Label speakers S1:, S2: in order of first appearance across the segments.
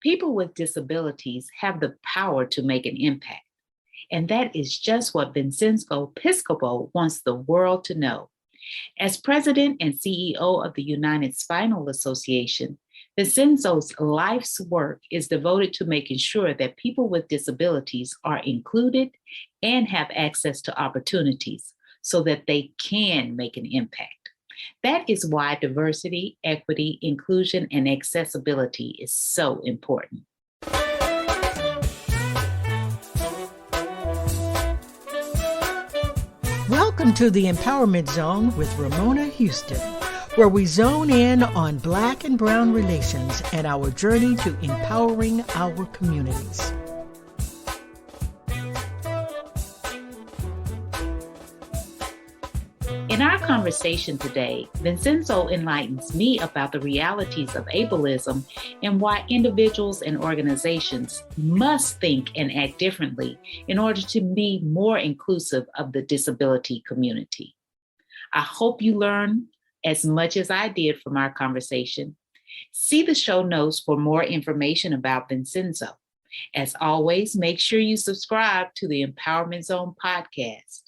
S1: People with disabilities have the power to make an impact. And that is just what Vincenzo Piscopo wants the world to know. As president and CEO of the United Spinal Association, Vincenzo's life's work is devoted to making sure that people with disabilities are included and have access to opportunities so that they can make an impact. That is why diversity, equity, inclusion, and accessibility is so important.
S2: Welcome to the Empowerment Zone with Ramona Houston, where we zone in on Black and Brown relations and our journey to empowering our communities.
S1: In our conversation today, Vincenzo enlightens me about the realities of ableism and why individuals and organizations must think and act differently in order to be more inclusive of the disability community. I hope you learn as much as I did from our conversation. See the show notes for more information about Vincenzo. As always, make sure you subscribe to the Empowerment Zone podcast.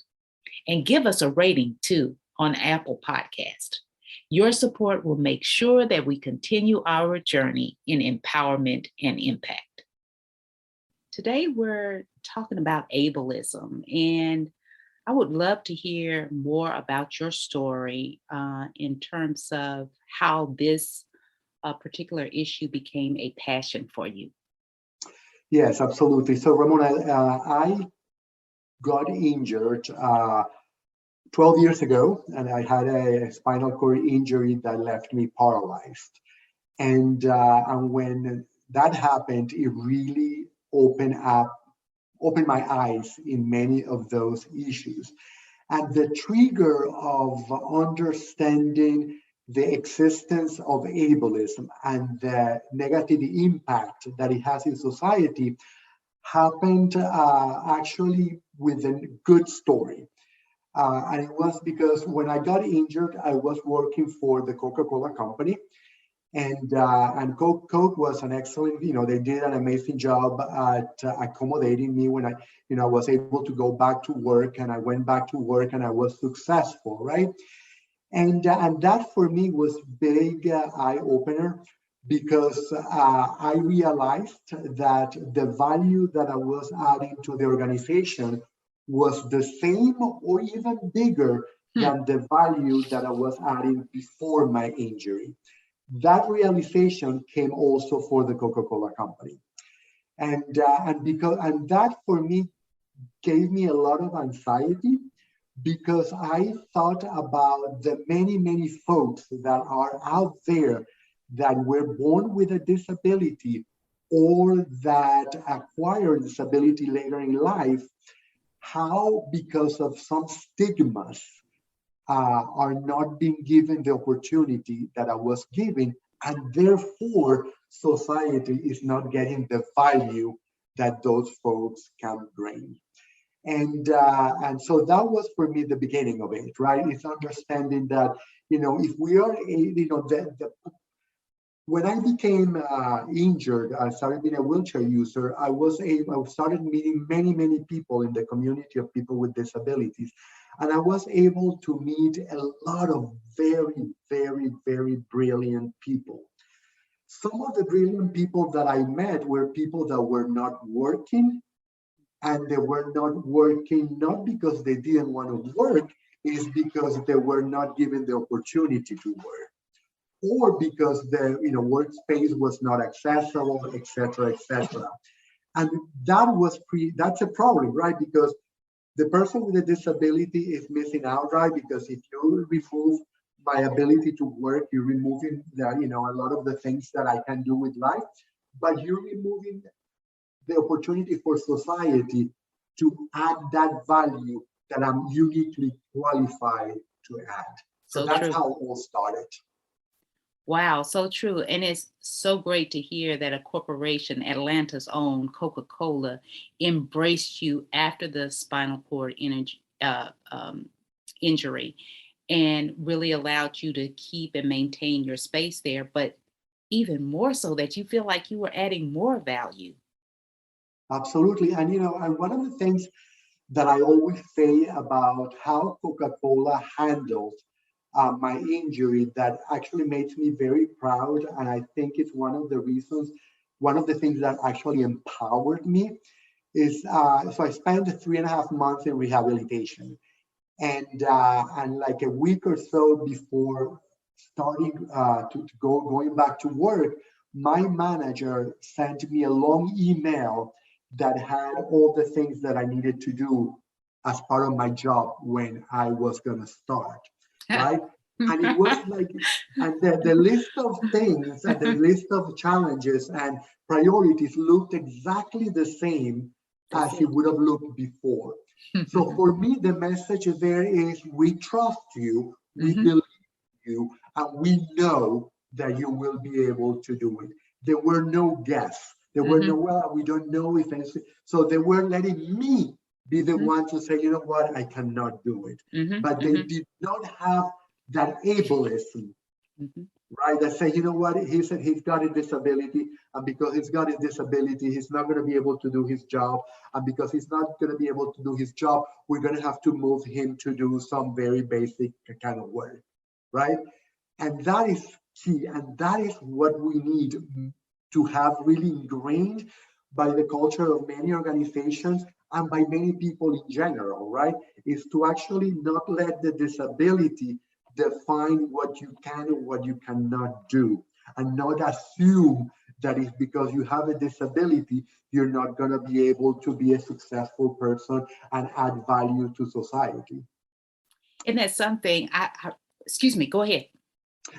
S1: And give us a rating, too, on Apple Podcast. Your support will make sure that we continue our journey in empowerment and impact. Today, we're talking about ableism, and I would love to hear more about your story in terms of how this particular issue became a passion for you.
S3: Yes, absolutely. So, Ramona, I got injured 12 years ago, and I had a spinal cord injury that left me paralyzed. And when that happened, it really opened my eyes in many of those issues. And the trigger of understanding the existence of ableism and the negative impact that it has in society happened actually with a good story. And it was because when I got injured, I was working for the Coca-Cola company, and Coke was an excellent, they did an amazing job at accommodating me when I was able to go back to work, and I went back to work and I was successful, right? And that for me was big eye opener, because I realized that the value that I was adding to the organization was the same or even bigger than the value that I was adding before my injury. That realization came also for the Coca-Cola company. And that for me gave me a lot of anxiety, because I thought about the many, many folks that are out there that were born with a disability or that acquire disability later in life, how because of some stigmas are not being given the opportunity that I was given, and therefore society is not getting the value that those folks can bring. And so that was for me the beginning of it, right? It's understanding that, if we are, when I became injured, I started being a wheelchair user, I started meeting many, many people in the community of people with disabilities. And I was able to meet a lot of very, very, very brilliant people. Some of the brilliant people that I met were people that were not working, and they were not working not because they didn't want to work, it's because they were not given the opportunity to work, or because the workspace was not accessible, etc., etc. And that's a problem, right? Because the person with a disability is missing out, right? Because if you remove my ability to work, you're removing a lot of the things that I can do with life, but you're removing the opportunity for society to add that value that I'm uniquely qualified to add. So that's how it all started.
S1: Wow, so true. And it's so great to hear that a corporation, Atlanta's own Coca-Cola, embraced you after the spinal cord injury and really allowed you to keep and maintain your space there. But even more so that you feel like you were adding more value.
S3: Absolutely. And, and one of the things that I always say about how Coca-Cola handles my injury that actually makes me very proud. And I think it's one of the reasons, one of the things that actually empowered me is, so I spent 3.5 months in rehabilitation. And like a week or so before starting going back to work, my manager sent me a long email that had all the things that I needed to do as part of my job when I was going to start, right? And it was like, and the list of things and the list of challenges and priorities looked exactly the same as it would have looked before. So for me, the message there is we trust you, we believe you, and we know that you will be able to do it. There were no guests. There were no, well, we don't know if anything. So they were letting me be the one to say, you know what, I cannot do it. But they did not have that ableism, right? That say, you know what, he said he's got a disability, and because he's got a disability, he's not going to be able to do his job. And because he's not going to be able to do his job, we're going to have to move him to do some very basic kind of work, right? And that is key. And that is what we need to have really ingrained by the culture of many organizations and by many people in general, right? Is to actually not let the disability define what you can and what you cannot do, and not assume that it's because you have a disability, you're not going to be able to be a successful person and add value to society.
S1: And that's something excuse me, go ahead.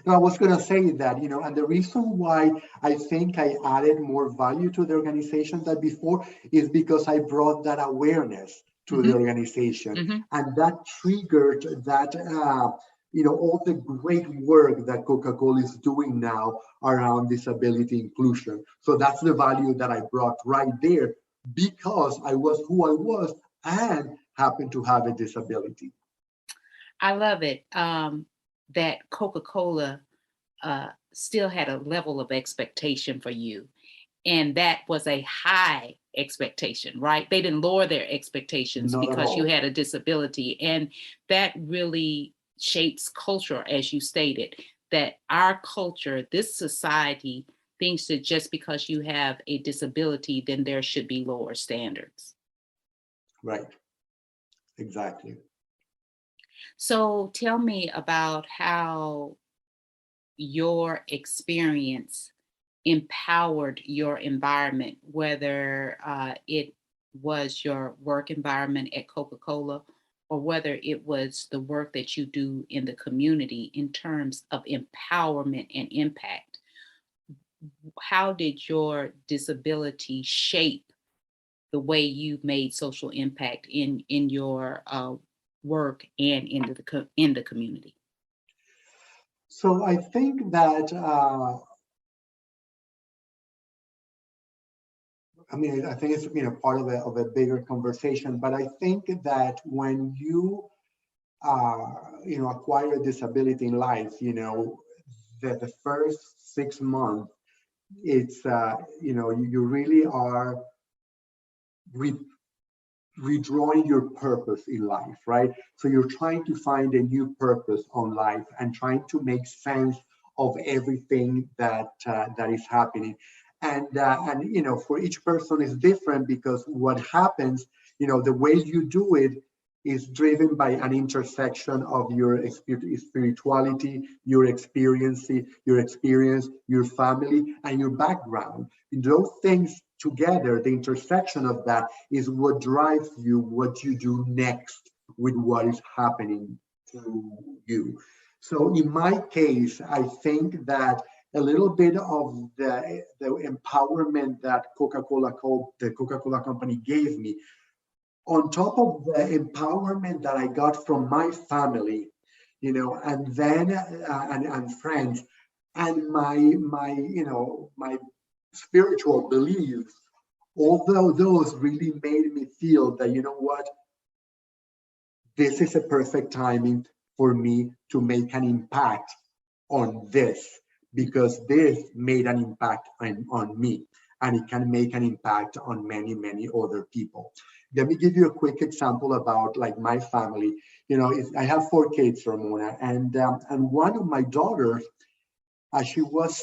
S3: No, I was going to say that, and the reason why I think I added more value to the organization than before is because I brought that awareness to the organization, and that triggered that, all the great work that Coca-Cola is doing now around disability inclusion. So that's the value that I brought right there, because I was who I was and happened to have a disability.
S1: I love it. That Coca-Cola still had a level of expectation for you. And that was a high expectation, right? They didn't lower their expectations because you had a disability. And that really shapes culture, as you stated, that our culture, this society, thinks that just because you have a disability, then there should be lower standards.
S3: Right. Exactly.
S1: So tell me about how your experience empowered your environment, whether it was your work environment at Coca-Cola or whether it was the work that you do in the community in terms of empowerment and impact. How did your disability shape the way you made social impact in your work and in the community?
S3: So I think that I think it's part of a bigger conversation, but I think that when you acquire a disability in life, the first 6 months, it's you really are redrawing your purpose in life, right? So you're trying to find a new purpose on life and trying to make sense of everything that is happening. And for each person is different, because what happens, the way you do it is driven by an intersection of your spirituality, your experience, your family, and your background. Those things together, the intersection of that is what drives you, what you do next with what is happening to you. So in my case, I think that a little bit of the empowerment that the Coca-Cola company gave me, on top of the empowerment that I got from my family, and then and friends, and my spiritual beliefs, although those really made me feel that, what, this is a perfect timing for me to make an impact on this, because this made an impact on me, and it can make an impact on many, many other people. Let me give you a quick example about like my family. I have 4 kids, Ramona, and one of my daughters, she was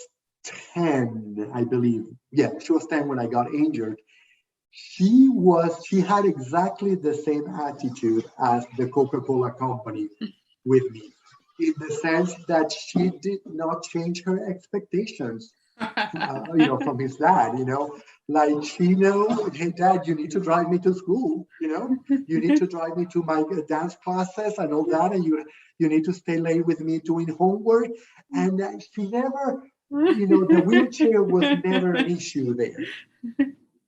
S3: 10, I believe. Yeah, she was 10 when I got injured. She had exactly the same attitude as the Coca-Cola company with me, in the sense that she did not change her expectations, from his dad, like she knows, hey dad, you need to drive me to school, you need to drive me to my dance classes and all that, and you need to stay late with me doing homework. And she never, the wheelchair was never an issue there.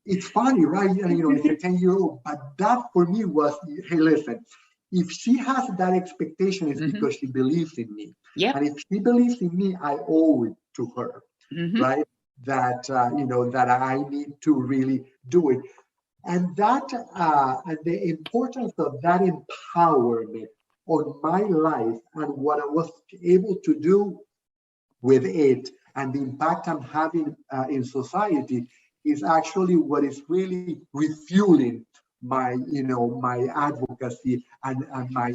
S3: It's funny, right? It's a 10-year-old, but that for me was, hey, listen, if she has that expectation, it's because she believes in me.
S1: Yep.
S3: And if she believes in me, I owe it to her, right? That, that I need to really do it. And that, and the importance of that empowerment on my life and what I was able to do with it and the impact I'm having in society is actually what is really refueling my, my advocacy and my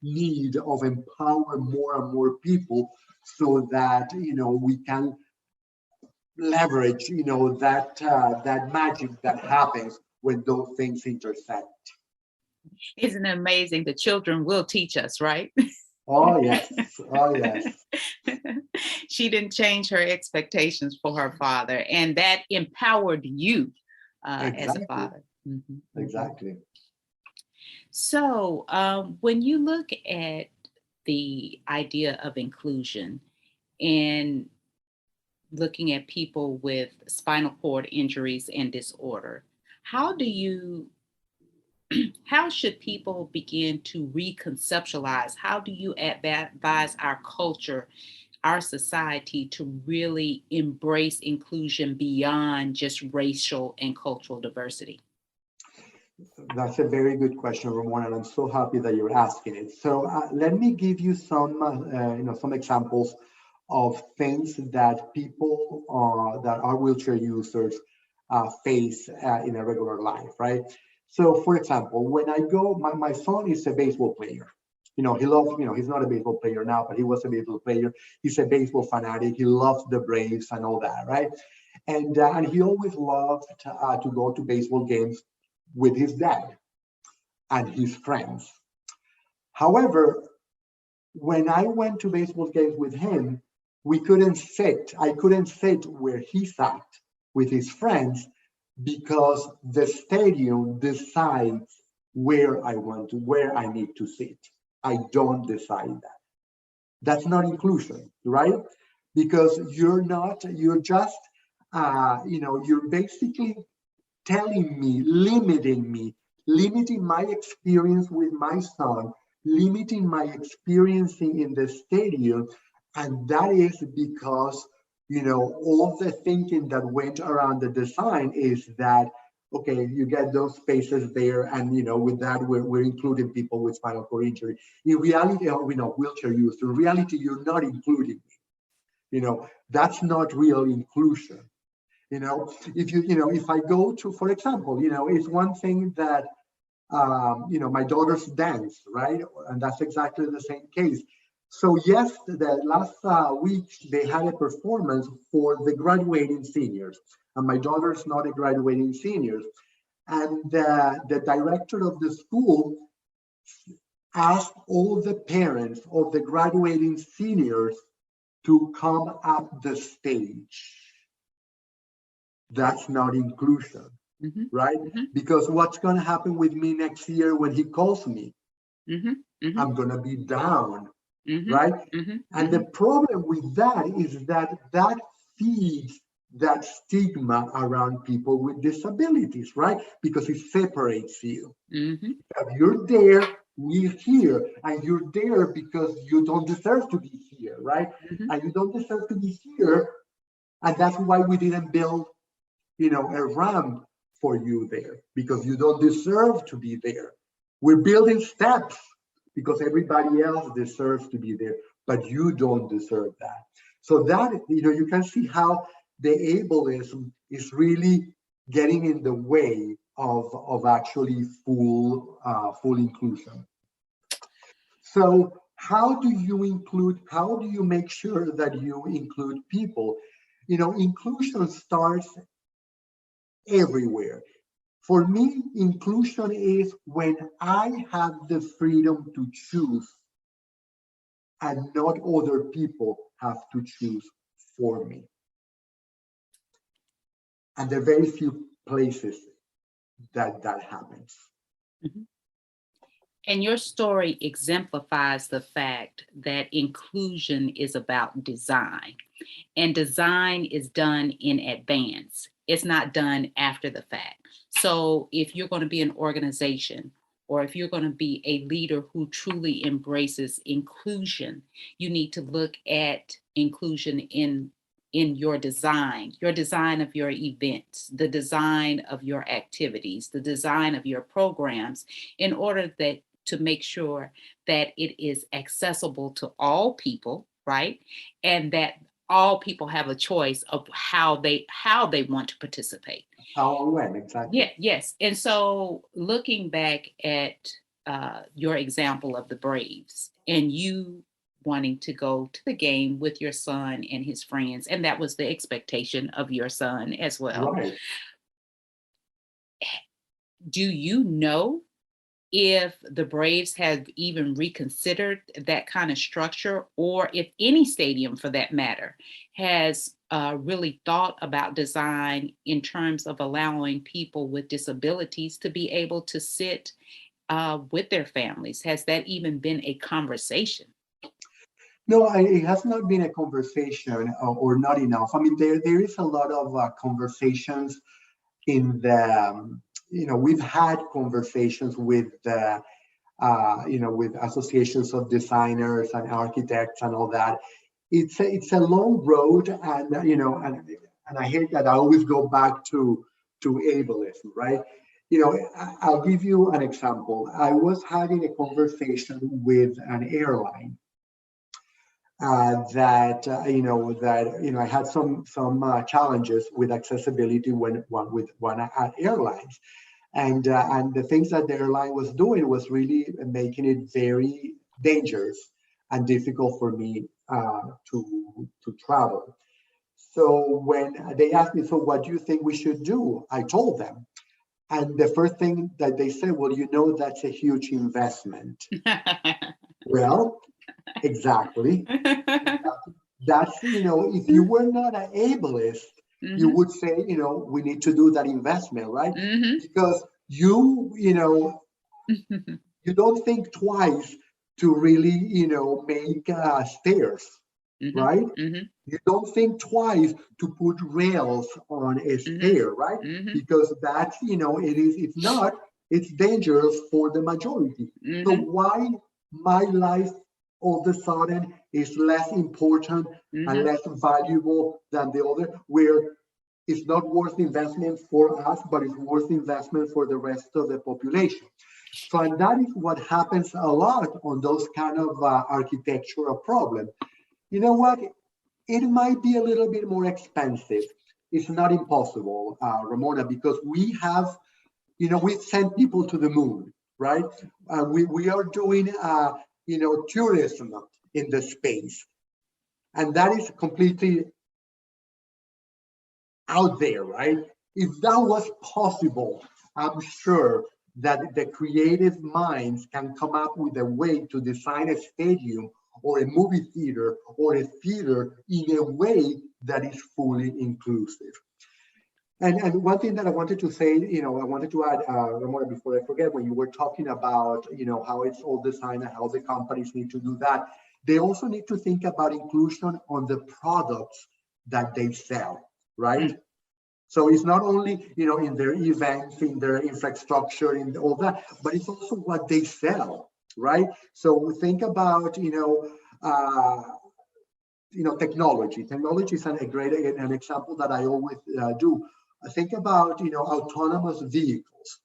S3: need of empower more and more people, so that we can leverage that magic that happens when those things intersect.
S1: Isn't it amazing? The children will teach us, right?
S3: Oh yes, oh yes.
S1: She didn't change her expectations for her father, and that empowered you as a father.
S3: Exactly.
S1: So when you look at the idea of inclusion and looking at people with spinal cord injuries and disorder, how should people begin to reconceptualize? How do you advise our culture, our society, to really embrace inclusion beyond just racial and cultural diversity?
S3: That's a very good question, Ramona, and I'm so happy that you're asking it. So let me give you some examples of things that people that are wheelchair users face in a regular life, right? So, for example, when I go, my son is a baseball player. He loves, he's not a baseball player now, but he was a baseball player. He's a baseball fanatic. He loves the Braves and all that, right? And he always loved to go to baseball games with his dad and his friends. However, when I went to baseball games with him, I couldn't sit where he sat with his friends, because the stadium decides where I need to sit. I don't decide that. That's not inclusion, right? Because you're just, you're basically telling me, limiting my experience with my son, limiting my experience in the stadium. And that is because, all the thinking that went around the design is that, okay, you get those spaces there, and with that we're including people with spinal cord injury. In reality, wheelchair use. In reality, you're not including me. That's not real inclusion. If I go to, for example, it's one thing that my daughters dance, right? And that's exactly the same case. So yes, the last week they had a performance for the graduating seniors, and my daughter's not a graduating senior. And the director of the school asked all the parents of the graduating seniors to come up the stage. That's not inclusion, right? Because what's going to happen with me next year when he calls me? I'm going to be down. Right? And the problem with that is that feeds that stigma around people with disabilities, right? Because it separates you. If you're there, we're here, and you're there because you don't deserve to be here, right? And you don't deserve to be here, and that's why we didn't build, a ramp for you there, because you don't deserve to be there. We're building steps because everybody else deserves to be there, but you don't deserve that. So that, you can see how the ableism is really getting in the way of actually full inclusion. So how do you make sure that you include people? Inclusion starts everywhere. For me, inclusion is when I have the freedom to choose and not other people have to choose for me. And there are very few places that happens.
S1: Mm-hmm. And your story exemplifies the fact that inclusion is about design, and design is done in advance. It's not done after the fact. So if you're going to be an organization, or if you're going to be a leader who truly embraces inclusion, you need to look at inclusion in your design of your events, the design of your activities, the design of your programs, in order to make sure that it is accessible to all people, right? And that all people have a choice of how they want to participate.
S3: How and when, exactly.
S1: Yeah, yes. And so looking back at your example of the Braves and you wanting to go to the game with your son and his friends, and that was the expectation of your son as well.
S3: Right.
S1: Do you know if the Braves have even reconsidered that kind of structure, or if any stadium for that matter has really thought about design in terms of allowing people with disabilities to be able to sit with their families? Has that even been a conversation?
S3: No, it has not been a conversation, or not enough. I mean, there is a lot of conversations in the, we've had conversations with the, with associations of designers and architects and all that. It's a long road, and and I hate that I always go back to ableism, right? I'll give you an example. I was having a conversation with an airline that I had some challenges with accessibility with one airlines, and the things that the airline was doing was really making it very dangerous and difficult for me to travel. So when they asked me, so what do you think we should do? I told them, and the first thing that they said, well, that's a huge investment. Well, exactly. That's, if you were not an ableist, mm-hmm. you would say, we need to do that investment, right? Mm-hmm. Because you don't think twice to really, make stairs, mm-hmm. right? Mm-hmm. You don't think twice to put rails on a stair, mm-hmm. right? Mm-hmm. Because that's, it's dangerous for the majority. Mm-hmm. So why my life all of a sudden is less important, mm-hmm. and less valuable than the other, where it's not worth investment for us, but it's worth investment for the rest of the population. So, and that is what happens a lot on those kind of architectural problems. You know what? It might be a little bit more expensive. It's not impossible, Ramona, because we have, we send people to the moon, right? We are doing tourism in the space. And that is completely out there, right? If that was possible, I'm sure that the creative minds can come up with a way to design a stadium or a movie theater or a theater in a way that is fully inclusive. And one thing that I wanted to say, I wanted to add, Ramona, before I forget, when you were talking about, how it's all designed and how the companies need to do that, they also need to think about inclusion on the products that they sell, right? Mm-hmm. So it's not only, in their events, in their infrastructure, in all that, but it's also what they sell, right? So think about, technology. Technology is an example that I always do. Think about, autonomous vehicles.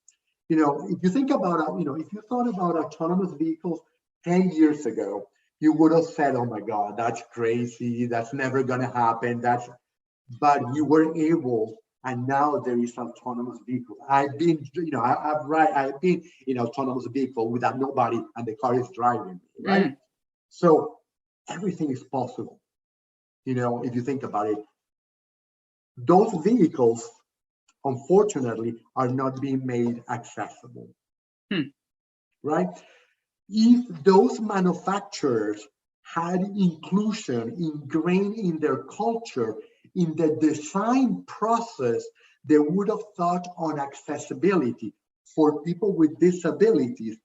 S3: If you think about, if you thought about autonomous vehicles 10 years ago, you would have said, "Oh my God, that's crazy. That's never gonna happen." But you were able, and now there is autonomous vehicles. I've been, I've been in autonomous vehicle without nobody, and the car is driving me, right?
S1: Mm.
S3: So everything is possible. If you think about it, those vehicles, unfortunately, are not being made accessible, right? If those manufacturers had inclusion ingrained in their culture, in the design process, they would have thought on accessibility for people with disabilities.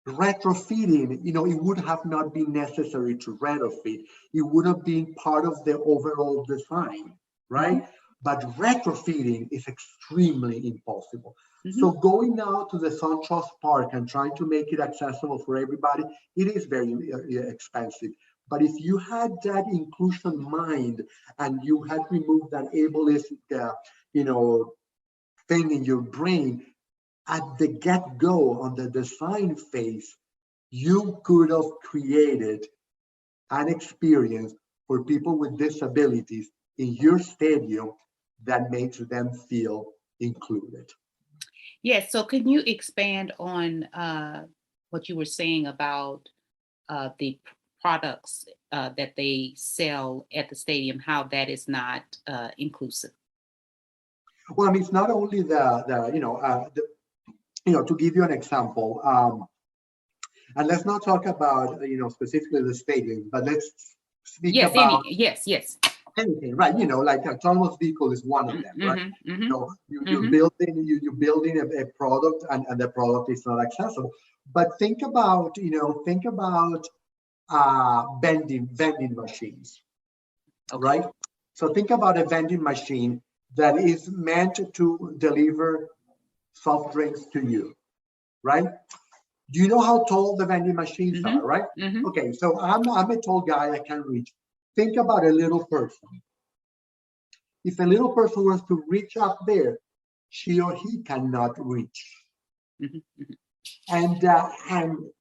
S3: Retrofitting, it would have not been necessary to retrofit. It would have been part of the overall design, right? Mm-hmm. But retrofitting is extremely impossible. Mm-hmm. So going now to the SunTrust Park and trying to make it accessible for everybody, it is very expensive. But if you had that inclusion mind and you had removed that ableist, thing in your brain, at the get-go on the design phase, you could have created an experience for people with disabilities in your stadium that makes them feel included.
S1: Yes. So can you expand on what you were saying about the products that they sell at the stadium, how that is not inclusive?
S3: Well, I mean, it's not only to give you an example, and let's not talk about, specifically the stadium, but let's speak about anything, right? Like autonomous vehicle is one of them, right? Mm-hmm. You're building a product, and the product is not accessible. But think about vending machines, right? So think about a vending machine that is meant to deliver soft drinks to you, right? Do you know how tall the vending machines are, right? Mm-hmm. Okay, so I'm a tall guy, I can reach. Think about a little person. If a little person wants to reach up there, she or he cannot reach. Mm-hmm. And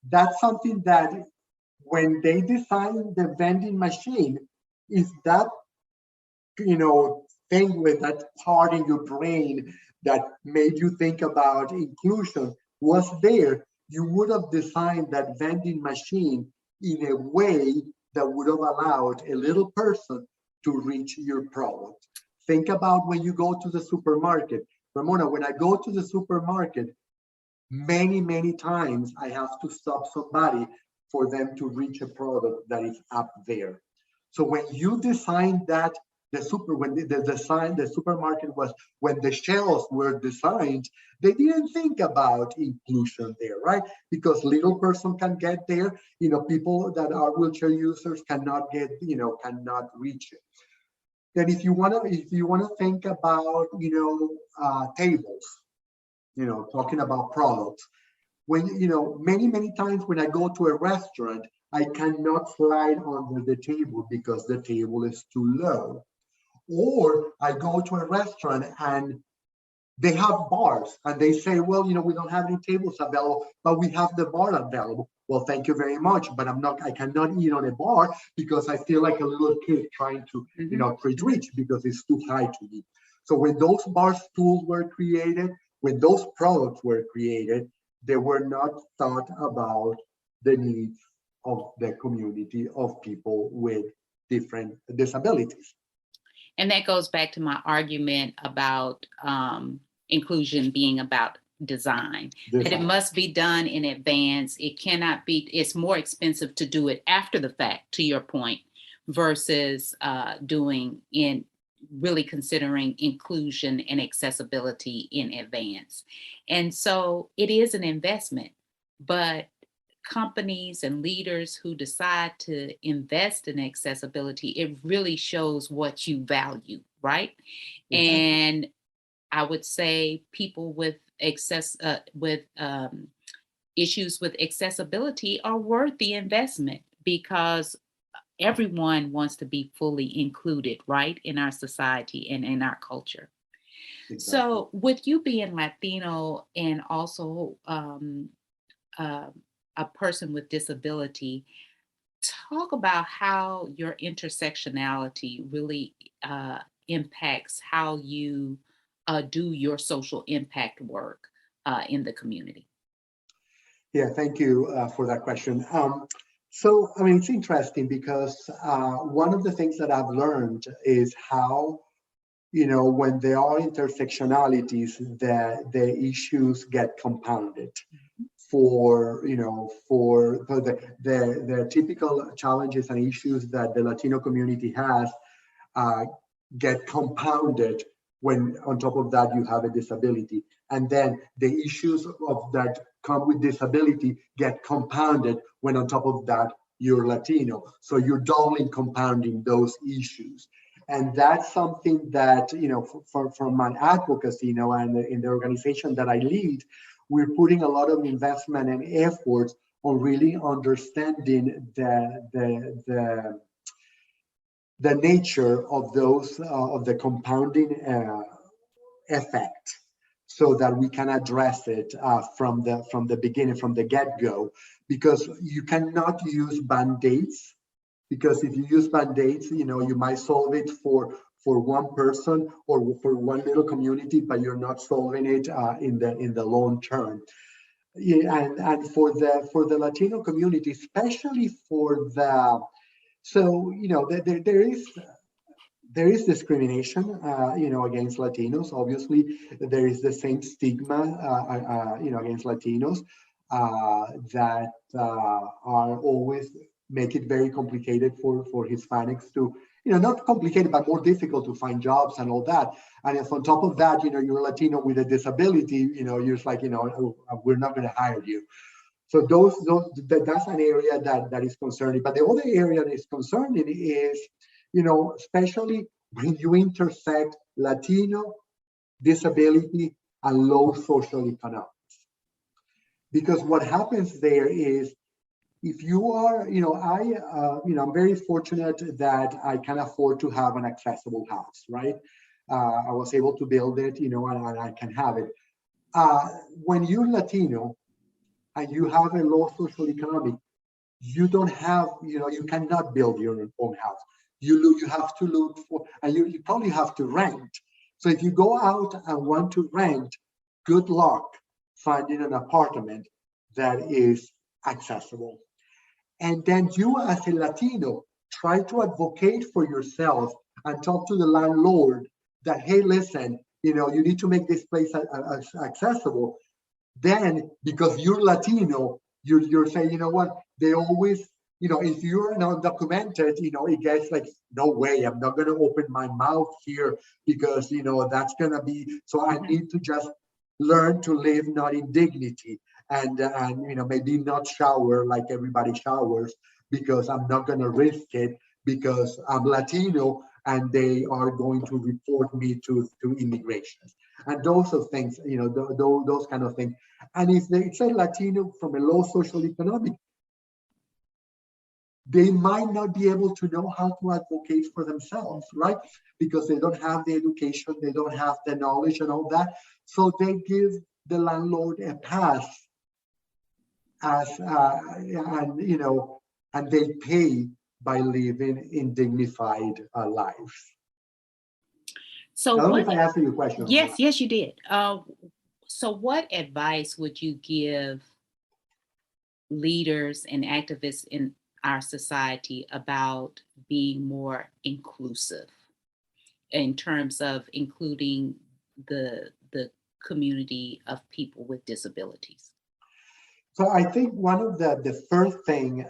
S3: that's something that when they design the vending machine, is that, thing with that part in your brain that made you think about inclusion was there, you would have designed that vending machine in a way that would have allowed a little person to reach your product. Think about when you go to the supermarket. Ramona, when I go to the supermarket, many, many times I have to stop somebody for them to reach a product that is up there. So when you design that, the supermarket was, when the shelves were designed, they didn't think about inclusion there, right? Because little person can get there, people that are wheelchair users cannot get, cannot reach it. Then if you want to think about, tables, talking about products, when, many times when I go to a restaurant, I cannot slide under the table because the table is too low. Or I go to a restaurant and they have bars and they say, well, we don't have any tables available, but we have the bar available. Well, thank you very much, but I cannot eat on a bar because I feel like a little kid trying to, reach because it's too high to eat. So when those bar stools were created, when those products were created, they were not thought about the needs of the community of people with different disabilities.
S1: And that goes back to my argument about inclusion being about design. That it must be done in advance. It cannot be, it's more expensive to do it after the fact, to your point, versus really considering inclusion and accessibility in advance. And so it is an investment, but companies and leaders who decide to invest in accessibility, it really shows what you value, right? Mm-hmm. And I would say people with issues with accessibility are worth the investment because everyone wants to be fully included, right, in our society and in our culture. Exactly. So with you being Latino and also a person with disability, talk about how your intersectionality really impacts how you do your social impact work in the community.
S3: Yeah, thank you for that question. So, I mean, it's interesting because one of the things that I've learned is how, when there are intersectionalities, the issues get compounded for, for the typical challenges and issues that the Latino community has uh, get compounded when on top of that you have a disability. And then the issues of that come with disability get compounded when on top of that you're Latino. So you're doubling compounding those issues. And that's something that, from my advocacy, and in the organization that I lead, we're putting a lot of investment and efforts on really understanding the nature of those of the compounding effect, so that we can address it from the beginning, from the get-go, because you cannot use band-aids, because if you use band-aids, you might solve it for one person or for one little community, but you're not solving it in the long term. Yeah, and for the Latino community, especially for the so there is discrimination, against Latinos. Obviously, there is the same stigma, against Latinos that are always make it very complicated for Hispanics to, not complicated, but more difficult to find jobs and all that. And if on top of that, you're Latino with a disability, you're just like, oh, we're not going to hire you. So that's an area that is concerning. But the other area that is concerning is, especially when you intersect Latino, disability, and low social economics. Because what happens there is, if you are, I'm very fortunate that I can afford to have an accessible house, right? I was able to build it, and I can have it. When you're Latino, and you have a low social economic, you don't have, you cannot build your own house. You have to look for, and you probably have to rent. So if you go out and want to rent, good luck finding an apartment that is accessible. And then you, as a Latino, try to advocate for yourself and talk to the landlord that, hey, listen, you need to make this place accessible. Then, because you're Latino, you're saying, what, they always, if you're undocumented, it gets like, no way, I'm not going to open my mouth here because, that's going to be, so I need to just learn to live not in dignity and maybe not shower like everybody showers, because I'm not going to risk it because I'm Latino and they are going to report me to immigration. And those are things, those kind of things. And if it's a Latino from a low social economic, they might not be able to know how to advocate for themselves, right? Because they don't have the education, they don't have the knowledge and all that. So they give the landlord a pass as, and they pay by living in dignified lives.
S1: So
S3: I don't know if I answered your question.
S1: Yes, you did. So what advice would you give leaders and activists in our society about being more inclusive in terms of including the community of people with disabilities?
S3: So I think one of the first thing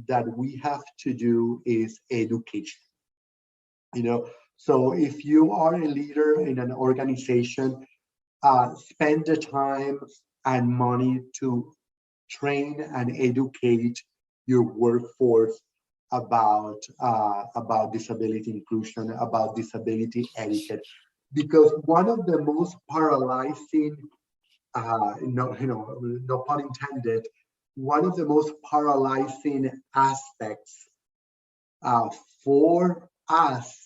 S3: that we have to do is education. So if you are a leader in an organization, spend the time and money to train and educate your workforce about disability inclusion, about disability etiquette, because one of the most paralyzing, no pun intended, one of the most paralyzing aspects for us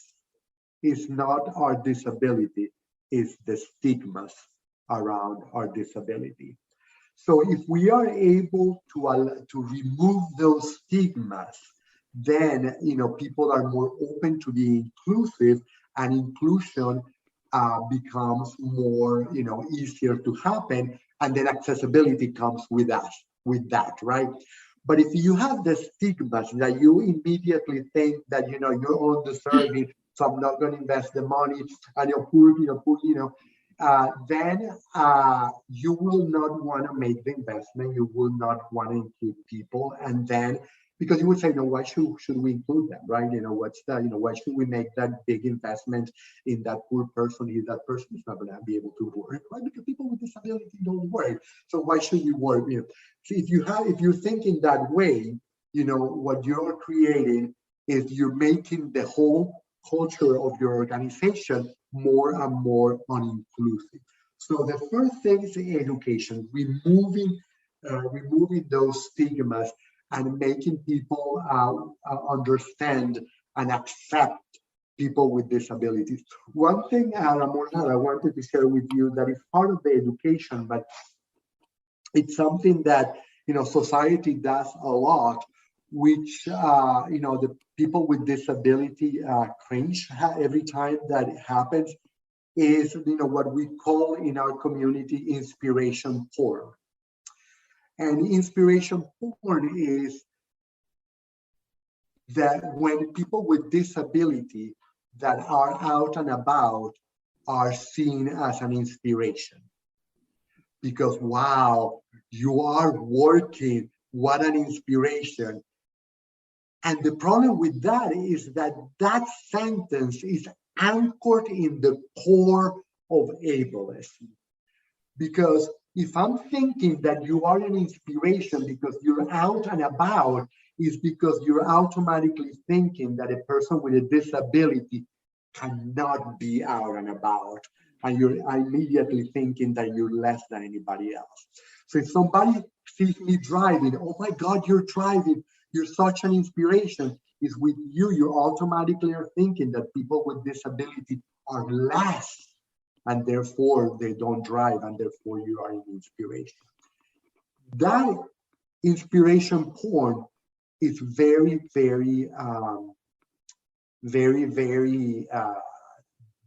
S3: is not our disability, is the stigmas around our disability. So if we are able to remove those stigmas then people are more open to be inclusive, and inclusion becomes more easier to happen, and then accessibility comes with that, right? But if you have the stigmas that you immediately think that you're undeserving, so I'm not going to invest the money, and you're poor, then you will not want to make the investment. You will not want to include people, and then because you would say, no, why should we include them, right? What's that? Why should we make that big investment in that poor person if that person is not going to be able to work, right? Because people with disability don't work, so why should you work? So if you're thinking that way, what you're creating is you're making the whole culture of your organization more and more uninclusive. So the first thing is education, removing those stigmas and making people understand and accept people with disabilities. One thing, Ramona, I wanted to share with you that is part of the education, but it's something that society does a lot, which the people with disability cringe every time that it happens, is what we call in our community inspiration porn. And inspiration porn is that when people with disability that are out and about are seen as an inspiration. Because, wow, you are working, what an inspiration. And the problem with that is that that sentence is anchored in the core of ableism. Because if I'm thinking that you are an inspiration because you're out and about, is because you're automatically thinking that a person with a disability cannot be out and about. And you're immediately thinking that you're less than anybody else. So if somebody sees me driving, oh my God, you're driving, you're such an inspiration, is with you, you automatically are thinking that people with disability are less, and therefore they don't drive, and therefore you are an inspiration. That inspiration porn is very, very, very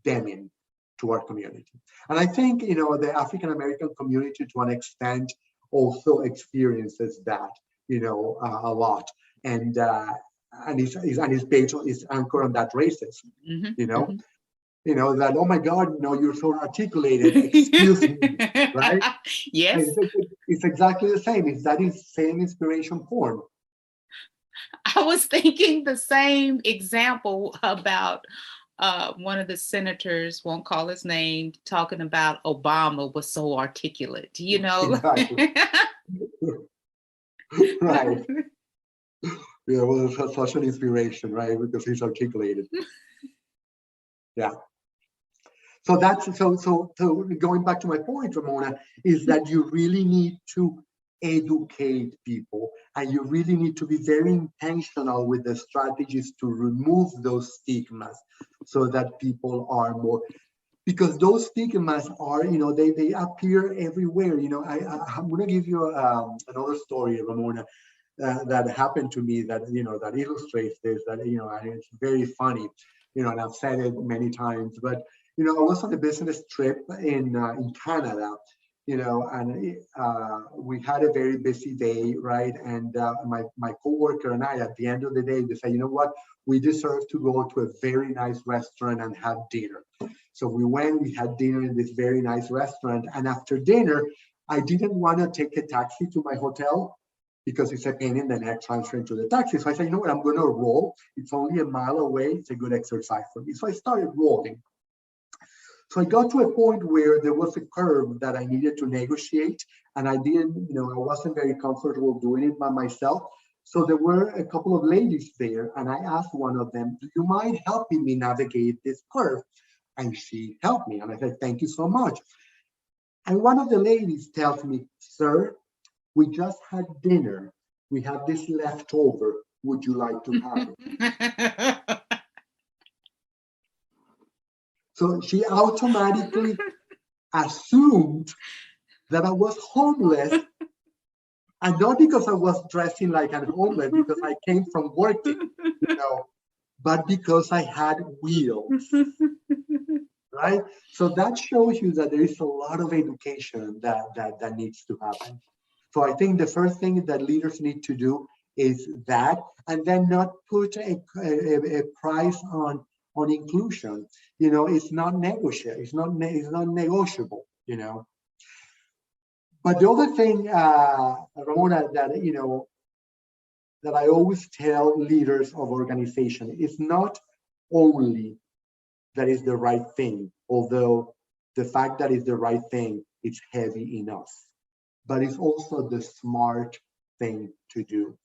S3: damning to our community. And I think, the African American community to an extent also experiences that, a lot. And it's based on, it's anchored on that racism, that, oh my God, you're so articulated, excuse me, right?
S1: Yes.
S3: It's exactly the same. That is same inspiration porn.
S1: I was thinking the same example about one of the senators, won't call his name, talking about Obama was so articulate,
S3: Exactly. Right. Yeah, well, it's such an inspiration, right? Because he's articulated. Yeah. So so going back to my point, Ramona, is that you really need to educate people, and you really need to be very intentional with the strategies to remove those stigmas, so that people are more, because those stigmas are, they appear everywhere. I'm going to give you another story, Ramona, that happened to me that that illustrates this. That and it's very funny, and I've said it many times. But I was on a business trip in Canada, and we had a very busy day, right? And my coworker and I, at the end of the day, they said, you know what, we deserve to go to a very nice restaurant and have dinner. So we went, we had dinner in this very nice restaurant, and after dinner, I didn't want to take a taxi to my hotel because it's a pain in the neck transferring to the taxi. So I said, you know what, I'm going to roll. It's only a mile away. It's a good exercise for me. So I started rolling. So I got to a point where there was a curve that I needed to negotiate, and I didn't, I wasn't very comfortable doing it by myself. So there were a couple of ladies there, and I asked one of them, do you mind helping me navigate this curve? And she helped me, and I said, thank you so much. And one of the ladies tells me, sir, we just had dinner. We have this leftover. Would you like to have it? So she automatically assumed that I was homeless And not because I was dressing like an homeless, because I came from working, but because I had wheels, right? So that shows you that there is a lot of education that needs to happen. So I think the first thing that leaders need to do is that, and then not put a price on inclusion. It's not negotiable. It's not negotiable. But the other thing, Ramona, that I always tell leaders of organization is not only that is the right thing, although the fact that it's the right thing, it's heavy in us, but it's also the smart thing to do.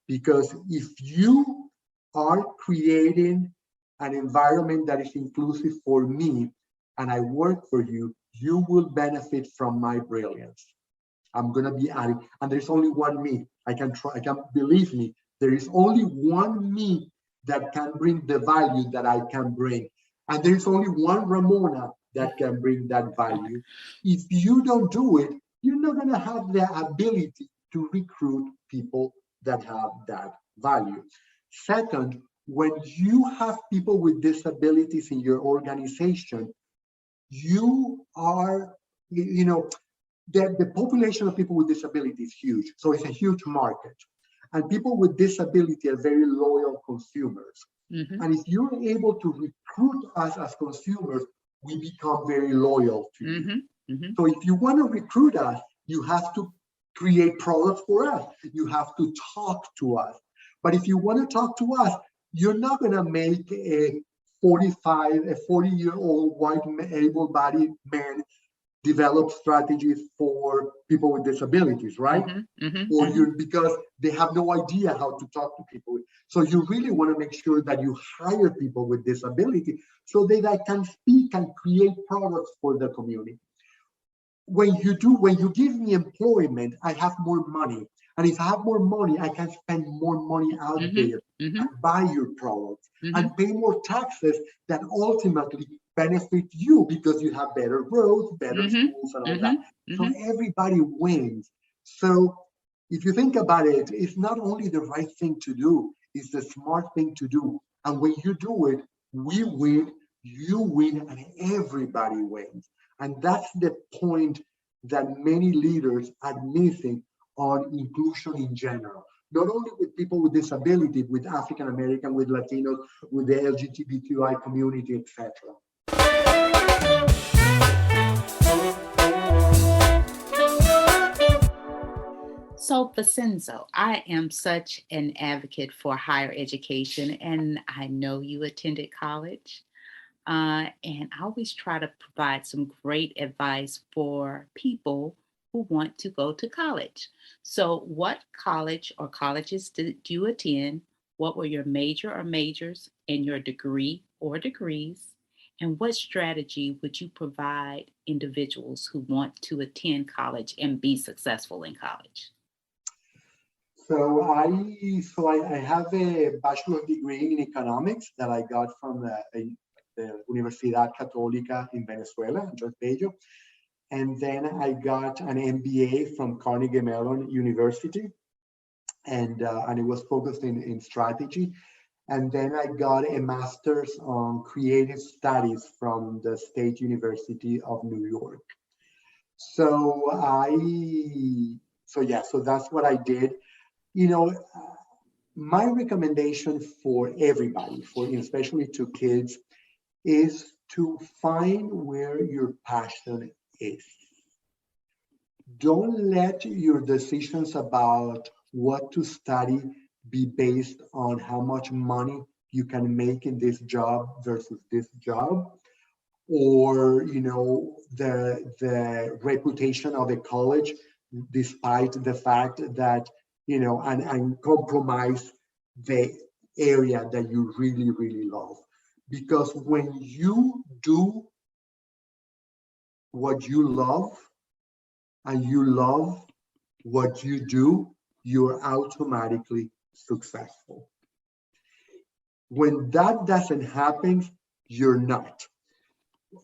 S3: Because if you are creating an environment that is inclusive for me and I work for you, you will benefit from my brilliance. I'm gonna be adding, and there's only one me. I can believe me, there is only one me that can bring the value that I can bring. And there's only one Ramona that can bring that value. If you don't do it, you're not gonna have the ability to recruit people that have that value. Second, when you have people with disabilities in your organization, you are, the population of people with disability is huge. So it's a huge market. And people with disability are very loyal consumers. Mm-hmm. And if you're able to recruit us as consumers, we become very loyal to you. Mm-hmm. Mm-hmm. So if you want to recruit us, you have to create products for us. You have to talk to us. But if you want to talk to us, you're not going to make a 40-year-old white able-bodied man develop strategies for people with disabilities, right? Mm-hmm, mm-hmm, or because they have no idea how to talk to people. So you really want to make sure that you hire people with disability so that they can speak and create products for the community. When you give me employment, I have more money. And if I have more money, I can spend more money out there and buy your products and pay more taxes that ultimately benefit you because you have better roads, better schools, and all that. So everybody wins. So if you think about it, it's not only the right thing to do, it's the smart thing to do. And when you do it, we win, you win, and everybody wins. And that's the point that many leaders are missing on inclusion in general, not only with people with disability, with African American, with Latinos, with the LGBTQI community, etc.
S1: So, Vincenzo, I am such an advocate for higher education, and I know you attended college. And I always try to provide some great advice for people who want to go to college. So, what college or colleges did you attend? What were your major or majors and your degree or degrees? And what strategy would you provide individuals who want to attend college and be successful in college?
S3: So I have a bachelor's degree in economics that I got from the Universidad Católica in Venezuela, in George Bello. And then I got an MBA from Carnegie Mellon University, and it was focused in strategy. And then I got a master's on creative studies from the State University of New York. So that's what I did. My recommendation for everybody, especially to kids, is to find where your passion is. Don't let your decisions about what to study be based on how much money you can make in this job versus this job, or the reputation of a college, despite the fact that and compromise the area that you really, really love. Because when you do what you love and you love what you do, you're automatically successful. When that doesn't happen, you're not.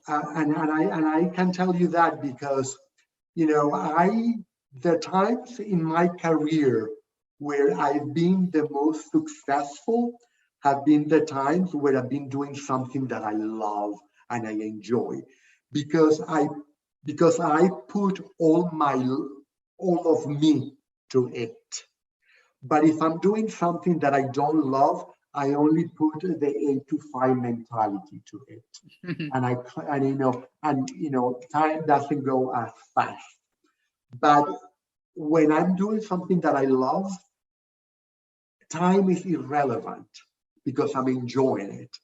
S3: And I can tell you that because I the times in my career where I've been the most successful have been the times where I've been doing something that I love and I enjoy, because I put all of me to it. But if I'm doing something that I don't love, I only put the 8 to 5 mentality to it. Time doesn't go as fast. But when I'm doing something that I love, time is irrelevant because I'm enjoying it.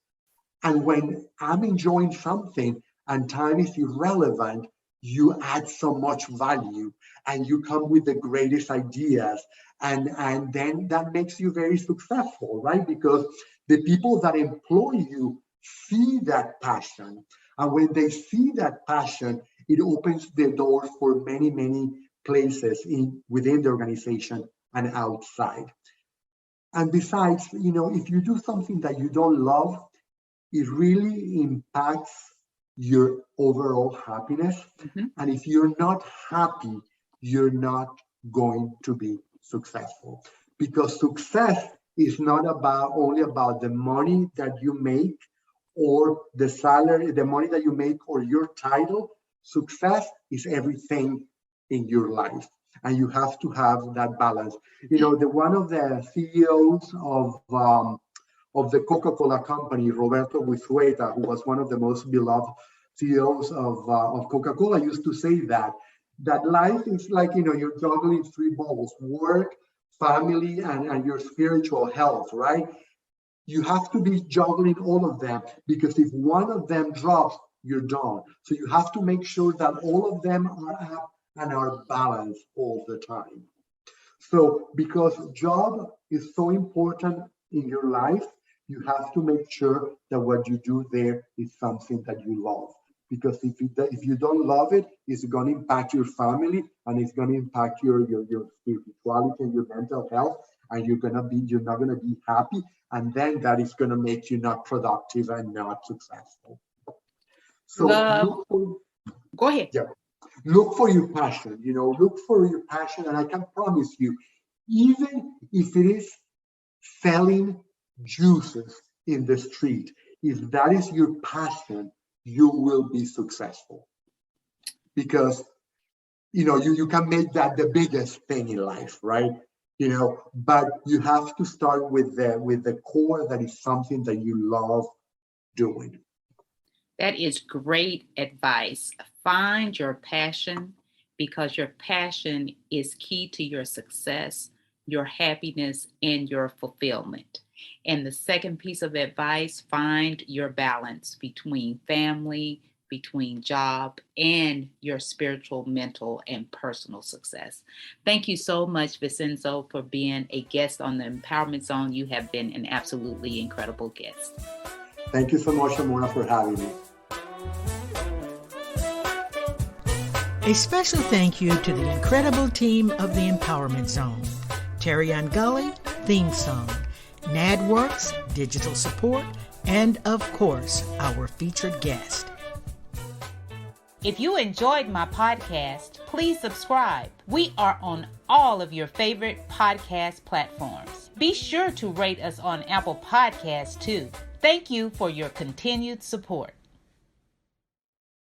S3: And when I'm enjoying something and time is irrelevant, you add so much value and you come with the greatest ideas. And then that makes you very successful, right? Because the people that employ you see that passion. And when they see that passion, it opens the doors for many, many places within the organization and outside. And besides, if you do something that you don't love, it really impacts your overall happiness. Mm-hmm. And if you're not happy, you're not going to be successful. Because success is not only about the money that you make or the salary, the money that you make or your title. Success is everything in your life. And you have to have that balance. One of the CEOs of the Coca-Cola company, Roberto Buizueta, who was one of the most beloved CEOs of Coca-Cola, used to say that life is like, you're juggling 3 balls: work, family, and your spiritual health, right? You have to be juggling all of them, because if one of them drops, you're done. So you have to make sure that all of them are up and are balanced all the time. So because job is so important in your life, you have to make sure that what you do there is something that you love. Because if you don't love it, it's going to impact your family, and it's going to impact your spirituality and your mental health, and you're not going to be happy, and then that is going to make you not productive and not successful. So
S1: go ahead.
S3: Yeah, look for your passion. Look for your passion, and I can promise you, even if it is selling juices in the street, if that is your passion, you will be successful, because you can make that the biggest thing in life, right? But you have to start with the core that is something that you love doing.
S1: That is great advice. Find your passion, because your passion is key to your success, your happiness, and your fulfillment. And the second piece of advice, find your balance between family, between job, and your spiritual, mental, and personal success. Thank you so much, Vincenzo, for being a guest on the Empowerment Zone. You have been an absolutely incredible guest.
S3: Thank you so much, Ramona, for having me.
S2: A special thank you to the incredible team of the Empowerment Zone. Terry Angulli, theme song. NADWorks, digital support, and of course, our featured guest.
S1: If you enjoyed my podcast, please subscribe. We are on all of your favorite podcast platforms. Be sure to rate us on Apple Podcasts too. Thank you for your continued support.